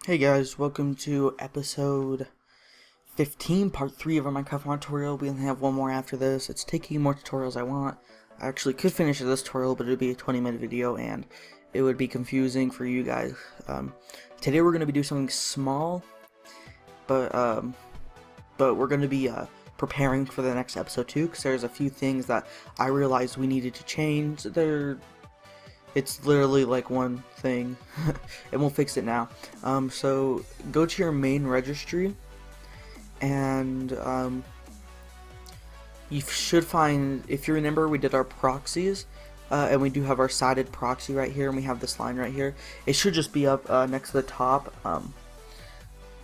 Hey guys, welcome to episode 15, part 3 of our Minecraft tutorial. We only have one more after this. It's taking more tutorials I want. I actually could finish this tutorial, but it would be a 20-minute video and it would be confusing for you guys. Today we're going to be doing something small, but we're going to be preparing for the next episode too, because there's a few things that I realized we needed to change. It's literally like one thing, and we'll fix it now. So go to your main registry, and you should find, if you remember, we did our proxies, and we do have our sided proxy right here, and we have this line right here. It should just be up next to the top,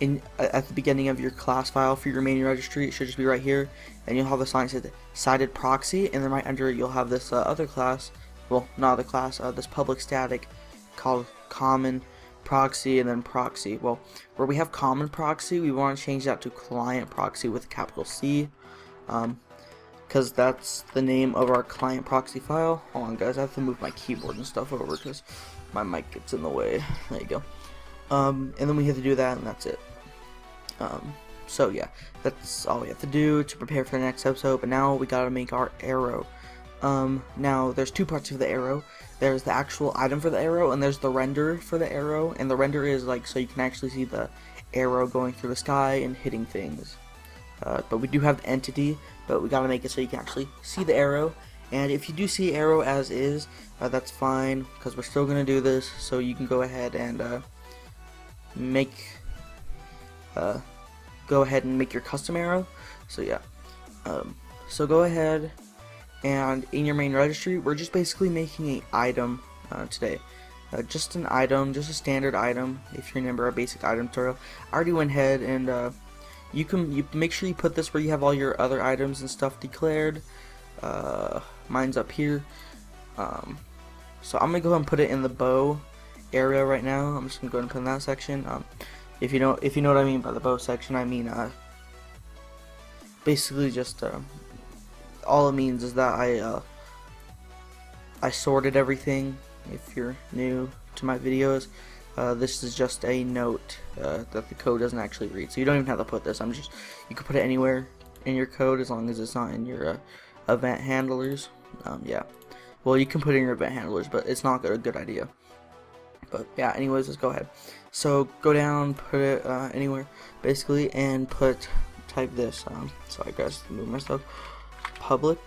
at the beginning of your class file for your main registry. It should just be right here, and you'll have this line that says sided proxy, and then right under it you'll have this other class. Well, not the class, this public static called common proxy and then proxy. Well, where we have common proxy, we want to change that to client proxy with a capital C, because that's the name of our client proxy file. Hold on guys, I have to move my keyboard and stuff over because my mic gets in the way. There you go. And then we have to do that, and that's it. So yeah, that's all we have to do to prepare for the next episode. But now we gotta make our arrow. Now there's two parts of the arrow. There's the actual item for the arrow, and there's the render for the arrow. And the render is like so you can actually see the arrow going through the sky and hitting things. But we do have the entity, but we gotta make it so you can actually see the arrow. And if you do see arrow as is, that's fine, because we're still gonna do this. So you can go ahead and go ahead and make your custom arrow. So yeah, so go ahead. And in your main registry, we're just basically making an item today. Just an item, just a standard item. If you remember our basic item tutorial, I already went ahead and you make sure you put this where you have all your other items and stuff declared. Mine's up here. So I'm gonna go ahead and put it in the bow area right now. I'm just gonna go ahead and put in that section. If you know what I mean by the bow section, I mean basically just all it means is that I sorted everything. If you're new to my videos, this is just a note that the code doesn't actually read, so you don't even have to put this. You can put it anywhere in your code as long as it's not in your event handlers. Yeah, well, you can put it in your event handlers, but it's not a good idea. But yeah, anyways, let's go ahead. So go down, put it anywhere basically, and type this. Sorry guys, move my stuff. Public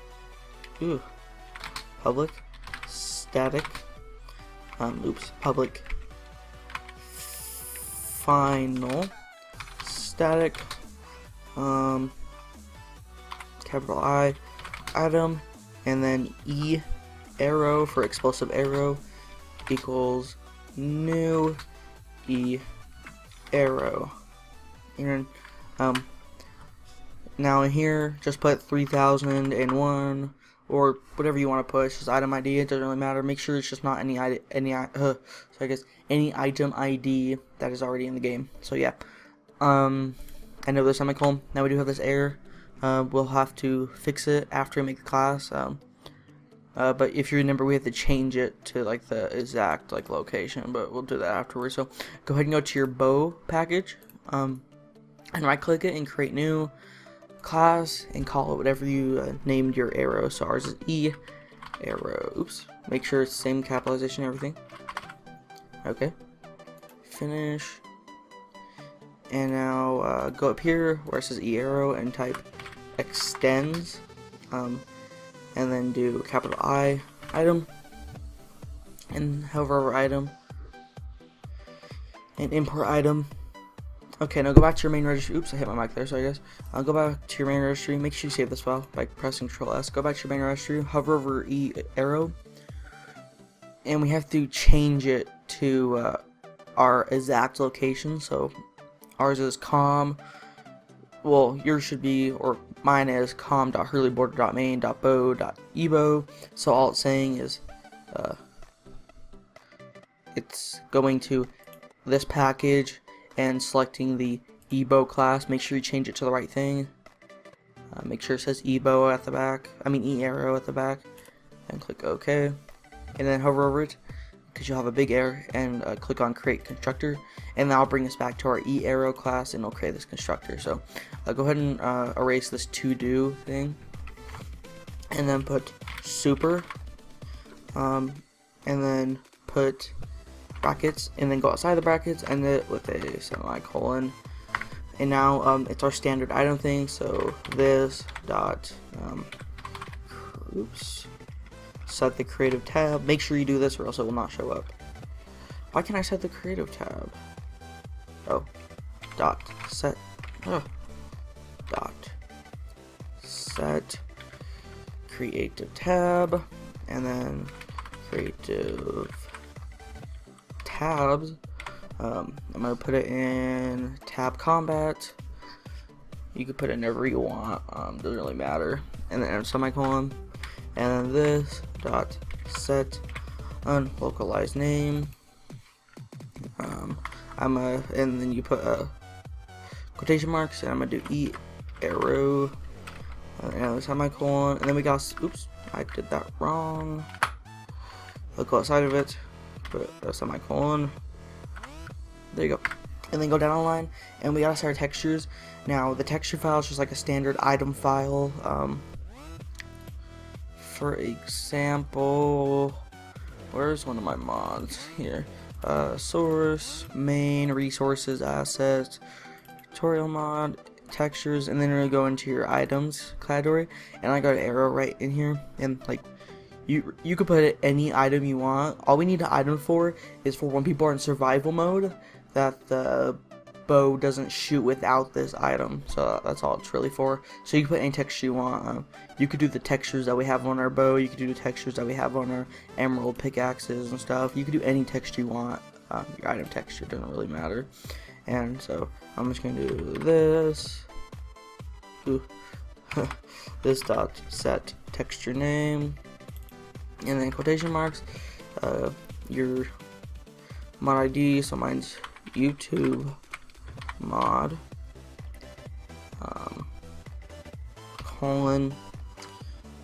static public final static capital I item, and then E arrow for explosive arrow equals new E arrow. And now in here, just put 3001 or whatever you want to put. It's just item ID. It doesn't really matter. Make sure it's just not any item ID that is already in the game. So yeah, I know the semicolon. Now we do have this error. We'll have to fix it after we make the class. But if you remember, we have to change it to like the exact location. But we'll do that afterwards. So go ahead and go to your bow package, and right click it and create new class and call it whatever you named your arrow. So ours is E arrow. Oops, make sure it's the same capitalization and everything. Okay, finish. And now go up here where it says E arrow and type extends, and then do capital I item and hover item and import item. Okay, now go back to your main registry. Oops, I hit my mic there, sorry guys. Go back to your main registry. Make sure you save this file by pressing Ctrl S. Go back to your main registry, hover over E arrow, and we have to change it to our exact location. So ours is well, yours should be, or mine is com.hurleyborder.main.bow.ebo. So all it's saying is it's going to this package and selecting the ebo class. Make sure you change it to the right thing. Make sure it says ebo at the back, E arrow at the back, and click OK, and then hover over it. because you'll have a big error, and click on create constructor, and that'll bring us back to our eArrow class, and it'll create this constructor. So go ahead and erase this to do thing, and then put super, and then put brackets, and then go outside the brackets, end it with a semicolon. And now it's our standard item thing, so this dot set the creative tab. Make sure you do this or else it will not show up. Why can't I set the creative tab? Oh, dot set creative tab, and then creative tabs. I'm gonna put it in tab combat. You could put it whenever you want, doesn't really matter. And then semicolon, and then this dot set unlocalized name. And then you put quotation marks, and I'm gonna do eArrow, and a semicolon, and then we got, oops, I did that wrong. I'll go outside of it, put a semicolon. There you go. And then go down a line, and we gotta set our textures. Now the texture file is just like a standard item file. For example, where's one of my mods here? Source, main, resources, assets, tutorial mod, textures, and then we're gonna go into your items category, and I got an arrow right in here, and like you could put any item you want. All we need an item for is for when people are in survival mode, that the bow doesn't shoot without this item. So that's all it's really for. So you can put any texture you want. You could do the textures that we have on our bow. You could do the textures that we have on our emerald pickaxes and stuff. You could do any texture you want. Your item texture doesn't really matter. And so I'm just gonna do this. This dot set texture name, and then quotation marks. Your mod ID. So mine's YouTube mod colon,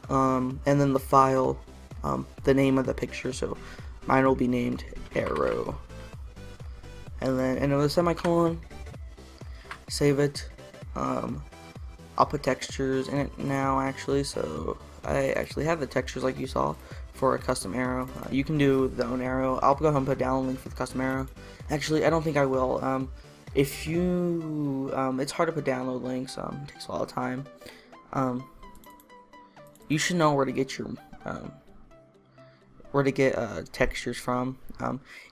and then the file, the name of the picture, so mine will be named arrow, and then another semicolon, save it. I'll put textures in it now actually, so I actually have the textures like you saw for a custom arrow. You can do the own arrow. I'll go ahead and put down a link for the custom arrow. Actually, I don't think I will. If you, it's hard to put download links. It takes a lot of time. You should know where to get your, textures from.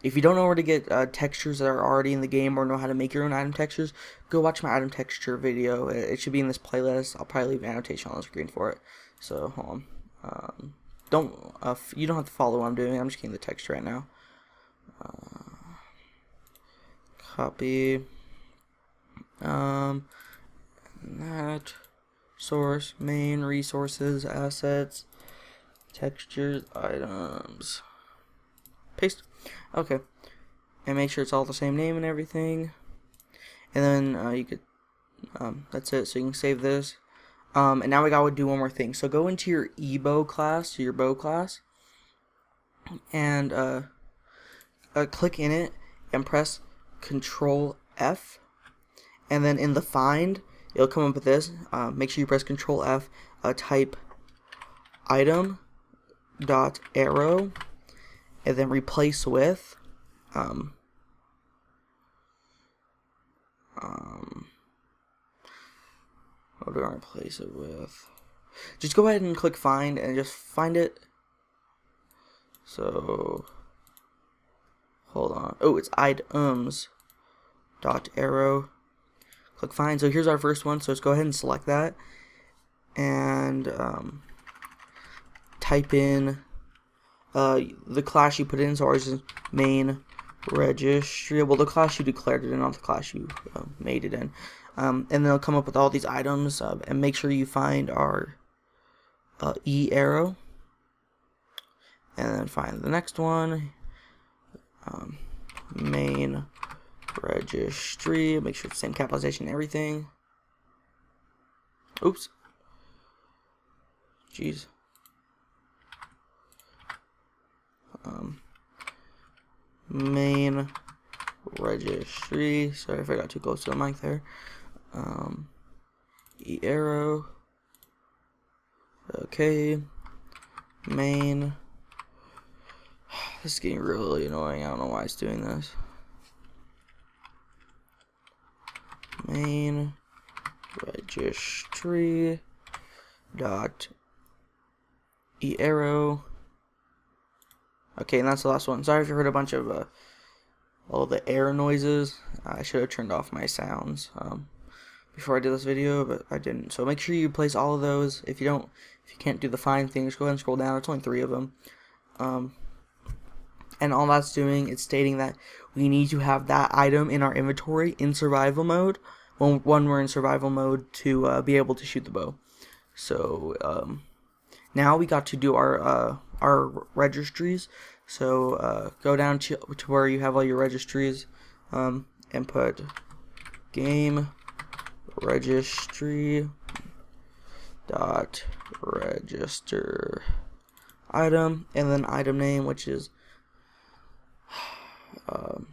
If you don't know where to get textures that are already in the game, or know how to make your own item textures, go watch my item texture video. It should be in this playlist. I'll probably leave an annotation on the screen for it. So hold on. You don't have to follow what I'm doing. I'm just getting the text right now. Copy. That source, main, resources, assets, textures, items. Paste. Okay. And make sure it's all the same name and everything. And then you could. That's it. So you can save this. And now we gotta do one more thing. So go into your ebow class, your bow class, and click in it and press Control F, and then in the find it'll come up with this. Make sure you press Control F, type item dot arrow, and then replace with what do I replace it with? Just go ahead and click find and just find it. So hold on. Oh, it's items dot arrow. Click find. So here's our first one. So let's go ahead and select that and type in the class you put in. So ours is main registry. Well, the class you declared it in, not the class you made it in. And then it'll come up with all these items, and make sure you find our eArrow, and then find the next one, main registry. Make sure it's the same capitalization and everything. Oops. Jeez. main registry. Sorry if I got too close to the mic there. E arrow. Okay. Main. This is getting really annoying. I don't know why it's doing this. Main registry dot e arrow. Okay, and that's the last one. Sorry if you heard a bunch of all the air noises. I should have turned off my sounds before I did this video, but I didn't. So make sure you place all of those. If you can't do the find thing, just go ahead and scroll down. It's only 3 of them. And all that's doing is stating that we need to have that item in our inventory in survival mode when we're in survival mode to be able to shoot the bow. So now we got to do our registries. So go down to where you have all your registries and put game registry dot register item, and then item name, which is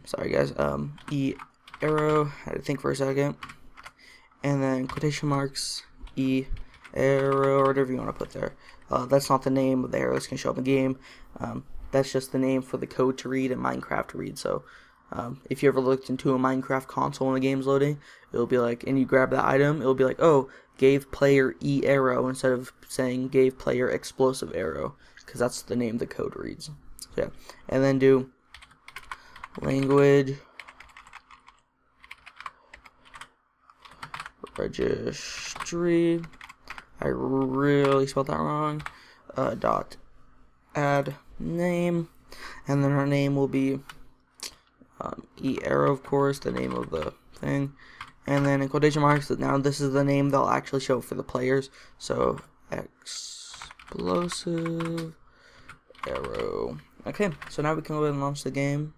sorry guys, e arrow. I had to think for a second, and then quotation marks e arrow, or whatever you want to put there. That's not the name of the arrow that's going to show up in the game. That's just the name for the code to read and Minecraft to read. So if you ever looked into a Minecraft console when the game's loading, it'll be like, and you grab that item, it'll be like, oh, gave player E arrow, instead of saying gave player explosive arrow, because that's the name the code reads. So yeah, and then do language registry. I really spelled that wrong. Dot add name, and then our name will be e arrow, of course, the name of the thing, and then in quotation marks. Now this is the name they'll actually show for the players. So explosive arrow. Okay, so now we can go ahead and launch the game.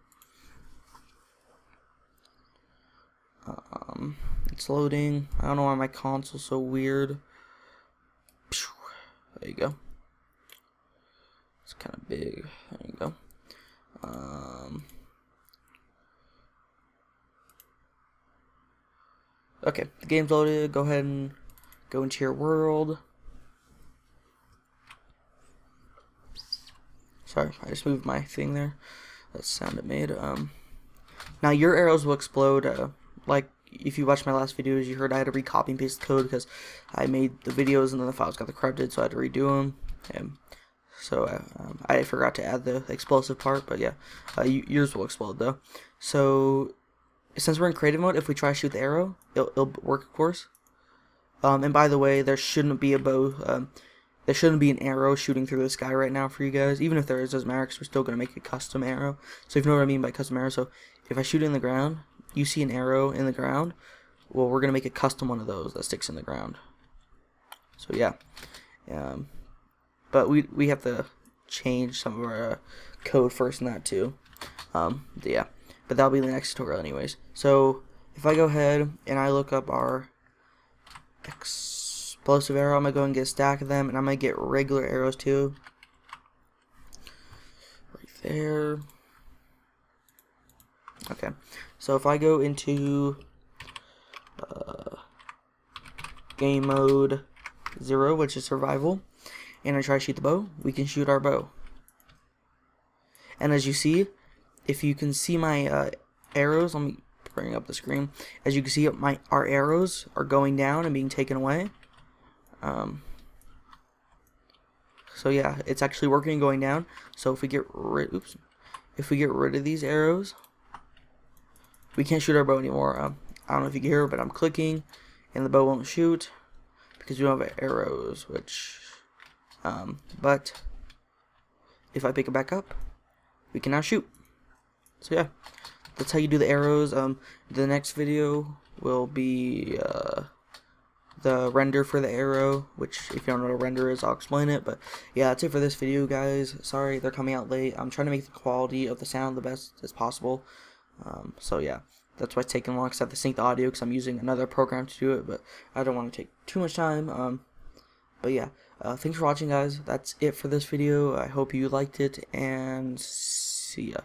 It's loading. I don't know why my console's so weird. There you go. It's kind of big. There you go. Okay, the game's loaded. Go ahead and go into your world. Sorry, I just moved my thing there. That sound it made. Now your arrows will explode. Like if you watched my last videos, you heard I had to recopy and paste the code because I made the videos and then the files got corrupted, so I had to redo them. So I forgot to add the explosive part, but yeah, yours will explode though. So since we're in creative mode, if we try to shoot the arrow, it'll work, of course. And by the way, there shouldn't be a bow. There shouldn't be an arrow shooting through the sky right now for you guys. Even if there is, doesn't matter, because we're still gonna make a custom arrow. So if you know what I mean by custom arrow, so if I shoot it in the ground, you see an arrow in the ground. Well, we're gonna make a custom one of those that sticks in the ground. So yeah, but we have to change some of our code first in that too. Yeah, but that'll be the next tutorial anyways. So if I go ahead and I look up our explosive arrow, I'm gonna go and get a stack of them, and I'm gonna get regular arrows too. Right there. Okay, so if I go into game mode 0, which is survival, and I try to shoot the bow, we can shoot our bow. And as you see, if you can see my arrows, let me bring up the screen. As you can see, our arrows are going down and being taken away. So yeah, it's actually working and going down. So if we get rid of these arrows, we can't shoot our bow anymore. I don't know if you can hear, but I'm clicking and the bow won't shoot because we don't have arrows, which but if I pick it back up, we can now shoot. So yeah, that's how you do the arrows. The next video will be the render for the arrow, which if you don't know what a render is, I'll explain it. But yeah, that's it for this video, guys. Sorry they're coming out late. I'm trying to make the quality of the sound the best as possible. So yeah, that's why it's taking long, because I have to sync the audio because I'm using another program to do it, but I don't want to take too much time. But yeah, thanks for watching, guys. That's it for this video. I hope you liked it, and see ya.